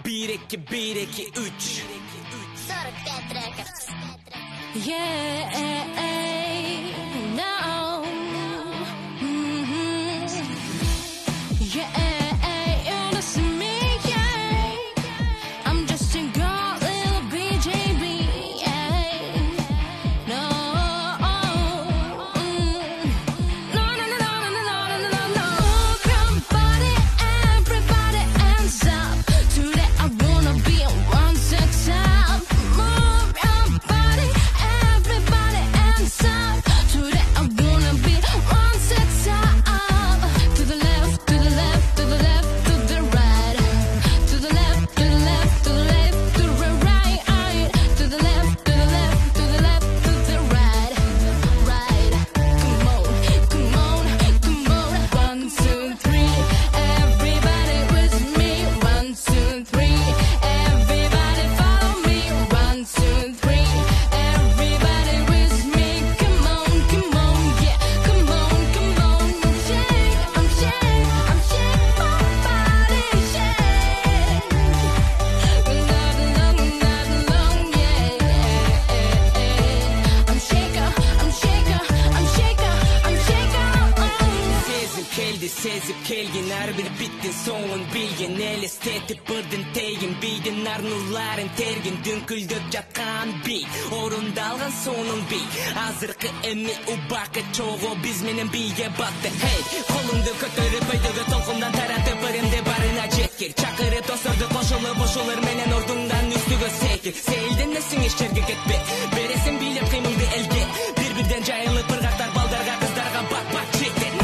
1, 2, 3 45 Records. Yeah, no. Yeah, you listen me, yeah. I'm just a girl, little BJB, yeah. No, no, no, no, no, no, no, no, no, no. Come body, everybody hands up. Today I wanna be one sex up. Move your body, everybody hands up. Today I wanna be one sex up. To the left, to the left, to the left, to the right. To the left, to the left, to the left, to the right. To the left, to the left, to the left, to the right. Right. Come on, come on, come on. 1, 2, 3. Everybody with me. 1, 2, 3. Everybody follow me. 1, 2, 3. Everybody with me. Come on, yeah. Come on. Shake, I'm shake my body, shake. Not long, yeah. I'm shaker. Sezip kelgin her bir bittin soğun bilgin el estetik bırdın tegin biydin nar nurların tergin dünküldök jatkan bi orunda algan sonun bi azırkı emmi ubakı çoğu biz menen biye battı hey kolumdu kötörüp öydügü tolkumdan taratıp barımda barına jetkir çakırıp dostordu koşulur boşulur menen ordundan üstügü sekir seyilden nesin işlerge ketpe beresin bilip kıymıldı elge birbirden jayılıp ırgaklar baldarga kızdarga bak çekten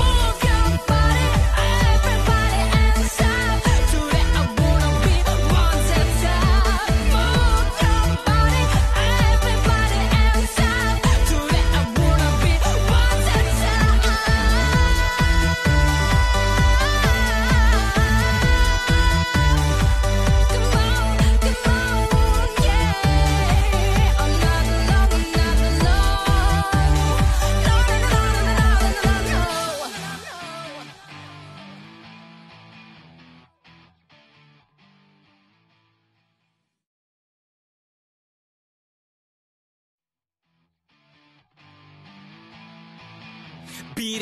Bir